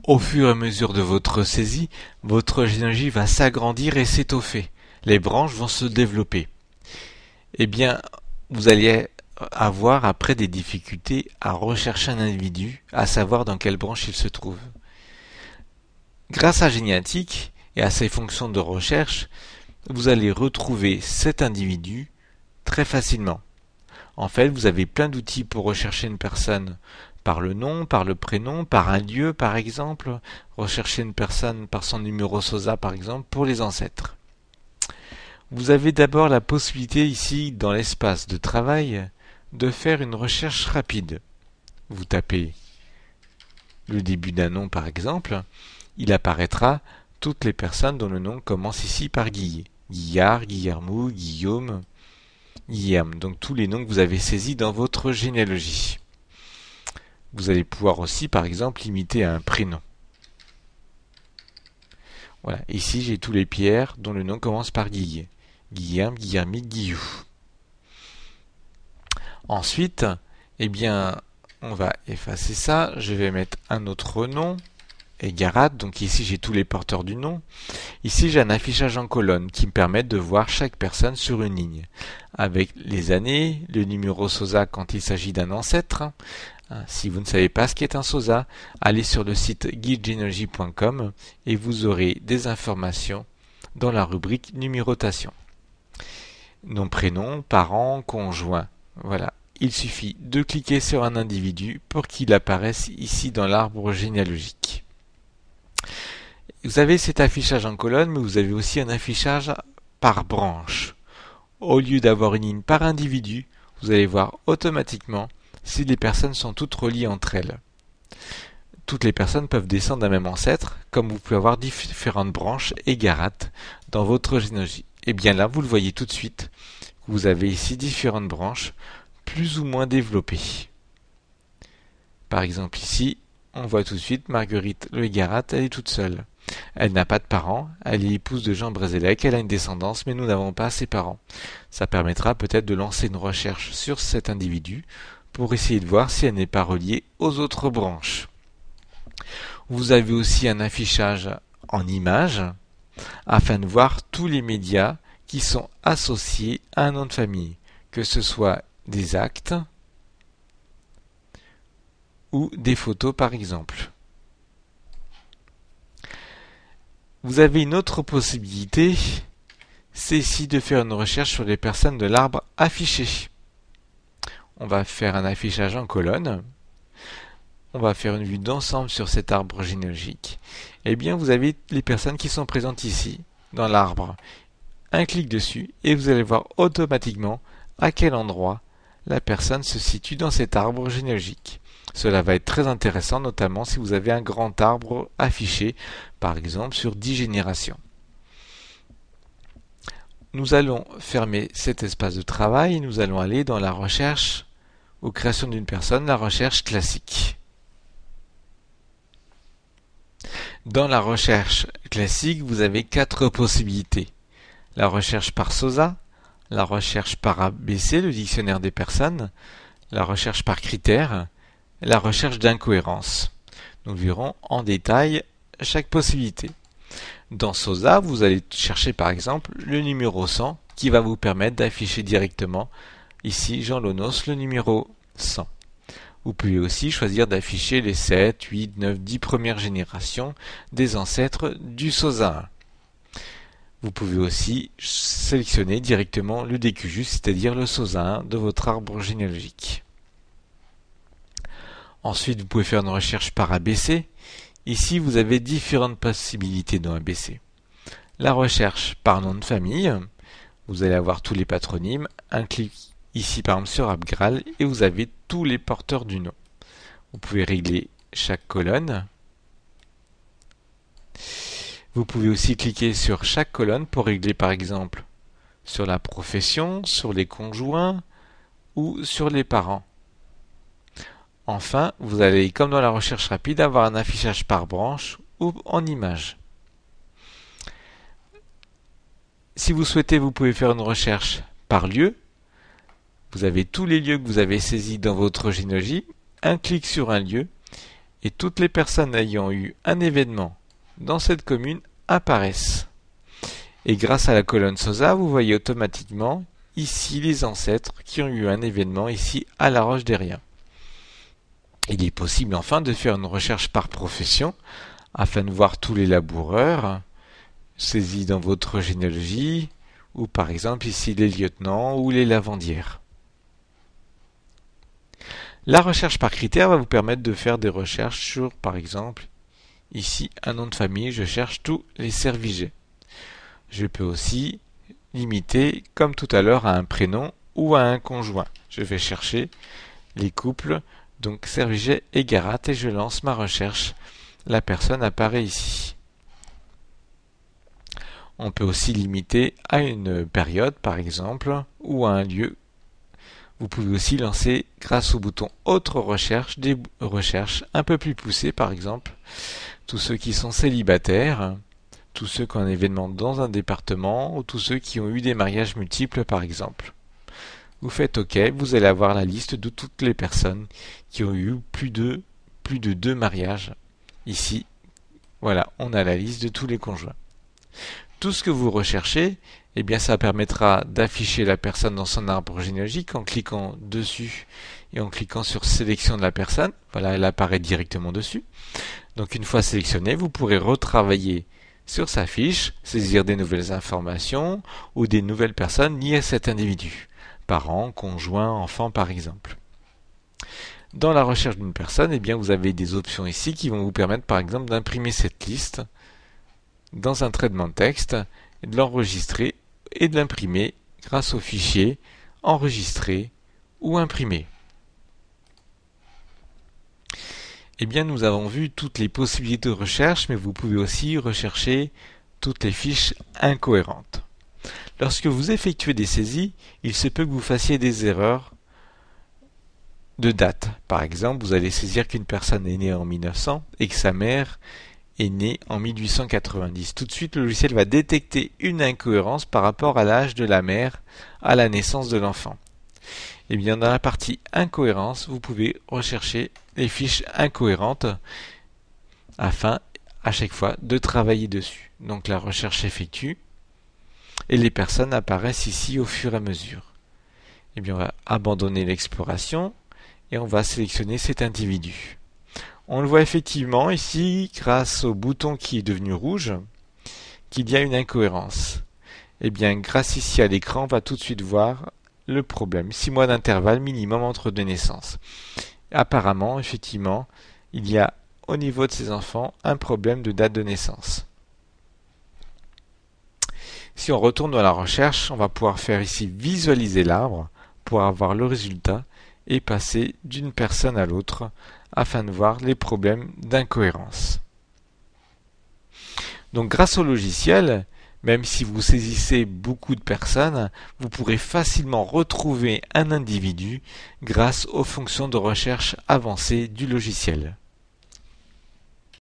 Au fur et à mesure de votre saisie, votre généalogie va s'agrandir et s'étoffer. Les branches vont se développer. Eh bien, vous allez avoir après des difficultés à rechercher un individu, à savoir dans quelle branche il se trouve. Grâce à Généatique et à ses fonctions de recherche, vous allez retrouver cet individu très facilement. En fait, vous avez plein d'outils pour rechercher une personne par le nom, par le prénom, par un lieu par exemple, rechercher une personne par son numéro SOSA par exemple, pour les ancêtres. Vous avez d'abord la possibilité ici, dans l'espace de travail, de faire une recherche rapide. Vous tapez le début d'un nom par exemple, il apparaîtra toutes les personnes dont le nom commence ici par Guy. Guillard, Guillermo, Guillaume, Guillaume. Donc tous les noms que vous avez saisis dans votre généalogie. Vous allez pouvoir aussi par exemple limiter à un prénom. Voilà, ici j'ai tous les Pierres dont le nom commence par Guy. Guillaume, Guillermy, Guillou. Ensuite, eh bien, on va effacer ça. Je vais mettre un autre nom. Egarat, donc ici j'ai tous les porteurs du nom. Ici j'ai un affichage en colonne qui me permet de voir chaque personne sur une ligne, avec les années, le numéro SOSA quand il s'agit d'un ancêtre. Si vous ne savez pas ce qu'est un SOSA, allez sur le site guidegenealogy.com et vous aurez des informations dans la rubrique numérotation. Nom, prénom, parent, conjoint. Voilà. Il suffit de cliquer sur un individu pour qu'il apparaisse ici dans l'arbre généalogique. Vous avez cet affichage en colonne, mais vous avez aussi un affichage par branche. Au lieu d'avoir une ligne par individu, vous allez voir automatiquement si les personnes sont toutes reliées entre elles. Toutes les personnes peuvent descendre d'un même ancêtre, comme vous pouvez avoir différentes branches égarates dans votre généalogie. Et bien là, vous le voyez tout de suite, vous avez ici différentes branches, plus ou moins développées. Par exemple ici, on voit tout de suite Marguerite Le Hégarat, elle est toute seule. Elle n'a pas de parents, elle est épouse de Jean Brézélec, elle a une descendance, mais nous n'avons pas ses parents. Ça permettra peut-être de lancer une recherche sur cet individu pour essayer de voir si elle n'est pas reliée aux autres branches. Vous avez aussi un affichage en images afin de voir tous les médias qui sont associés à un nom de famille, que ce soit des actes ou des photos par exemple. Vous avez une autre possibilité, c'est ici de faire une recherche sur les personnes de l'arbre affiché. On va faire un affichage en colonne. On va faire une vue d'ensemble sur cet arbre généalogique. Eh bien, vous avez les personnes qui sont présentes ici, dans l'arbre. Un clic dessus et vous allez voir automatiquement à quel endroit la personne se situe dans cet arbre généalogique. Cela va être très intéressant, notamment si vous avez un grand arbre affiché, par exemple sur 10 générations. Nous allons fermer cet espace de travail et nous allons aller dans la recherche ou création d'une personne, la recherche classique. Dans la recherche classique, vous avez 4 possibilités. La recherche par SOSA, la recherche par ABC, le dictionnaire des personnes, la recherche par critères, la recherche d'incohérence. Nous verrons en détail chaque possibilité. Dans SOSA, vous allez chercher par exemple le numéro 100 qui va vous permettre d'afficher directement ici Jean Lonos le numéro 100. Vous pouvez aussi choisir d'afficher les 7, 8, 9, 10 premières générations des ancêtres du SOSA 1. Vous pouvez aussi sélectionner directement le DQJUS, c'est-à-dire le SOSA 1 de votre arbre généalogique. Ensuite, vous pouvez faire une recherche par ABC. Ici, vous avez différentes possibilités dans ABC. La recherche par nom de famille. Vous allez avoir tous les patronymes. Un clic ici, par exemple, sur Abgral et vous avez tous les porteurs du nom. Vous pouvez régler chaque colonne. Vous pouvez aussi cliquer sur chaque colonne pour régler, par exemple, sur la profession, sur les conjoints ou sur les parents. Enfin, vous allez, comme dans la recherche rapide, avoir un affichage par branche ou en image. Si vous souhaitez, vous pouvez faire une recherche par lieu. Vous avez tous les lieux que vous avez saisis dans votre généalogie. Un clic sur un lieu et toutes les personnes ayant eu un événement dans cette commune apparaissent. Et grâce à la colonne SOSA, vous voyez automatiquement ici les ancêtres qui ont eu un événement ici à La Roche-Derrien. Il est possible enfin de faire une recherche par profession afin de voir tous les laboureurs saisis dans votre généalogie, ou par exemple ici les lieutenants ou les lavandières. La recherche par critère va vous permettre de faire des recherches sur, par exemple, ici un nom de famille, je cherche tous les Servigé. Je peux aussi limiter, comme tout à l'heure, à un prénom ou à un conjoint. Je vais chercher les couples, donc Servigé et Garat, et je lance ma recherche. La personne apparaît ici. On peut aussi limiter à une période, par exemple, ou à un lieu. Vous pouvez aussi lancer, grâce au bouton Autre recherche, des recherches un peu plus poussées, par exemple, tous ceux qui sont célibataires, tous ceux qui ont un événement dans un département, ou tous ceux qui ont eu des mariages multiples, par exemple. Vous faites OK, vous allez avoir la liste de toutes les personnes qui ont eu plus de 2 mariages. Ici, voilà, on a la liste de tous les conjoints. Tout ce que vous recherchez, eh bien, ça permettra d'afficher la personne dans son arbre généalogique en cliquant dessus et en cliquant sur sélection de la personne. Voilà, elle apparaît directement dessus. Donc, une fois sélectionnée, vous pourrez retravailler sur sa fiche, saisir des nouvelles informations ou des nouvelles personnes liées à cet individu. Parents, conjoints, enfants, par exemple. Dans la recherche d'une personne, eh bien, vous avez des options ici qui vont vous permettre, par exemple, d'imprimer cette liste dans un traitement de texte, et de l'enregistrer et de l'imprimer grâce au fichier enregistrer ou imprimer. Eh bien, nous avons vu toutes les possibilités de recherche, mais vous pouvez aussi rechercher toutes les fiches incohérentes. Lorsque vous effectuez des saisies, il se peut que vous fassiez des erreurs de date. Par exemple, vous allez saisir qu'une personne est née en 1900 et que sa mère est née en 1890. Tout de suite, le logiciel va détecter une incohérence par rapport à l'âge de la mère à la naissance de l'enfant. Et bien, dans la partie incohérence, vous pouvez rechercher les fiches incohérentes afin, à chaque fois, de travailler dessus. Donc, la recherche s'effectue et les personnes apparaissent ici au fur et à mesure. Et bien, on va abandonner l'exploration et on va sélectionner cet individu. On le voit effectivement ici, grâce au bouton qui est devenu rouge, qu'il y a une incohérence. Et bien, grâce ici à l'écran, on va tout de suite voir le problème. 6 mois d'intervalle minimum entre 2 naissances. Apparemment, effectivement, il y a au niveau de ces enfants un problème de date de naissance. Si on retourne dans la recherche, on va pouvoir faire ici visualiser l'arbre pour avoir le résultat et passer d'une personne à l'autre afin de voir les problèmes d'incohérence. Donc grâce au logiciel, même si vous saisissez beaucoup de personnes, vous pourrez facilement retrouver un individu grâce aux fonctions de recherche avancées du logiciel.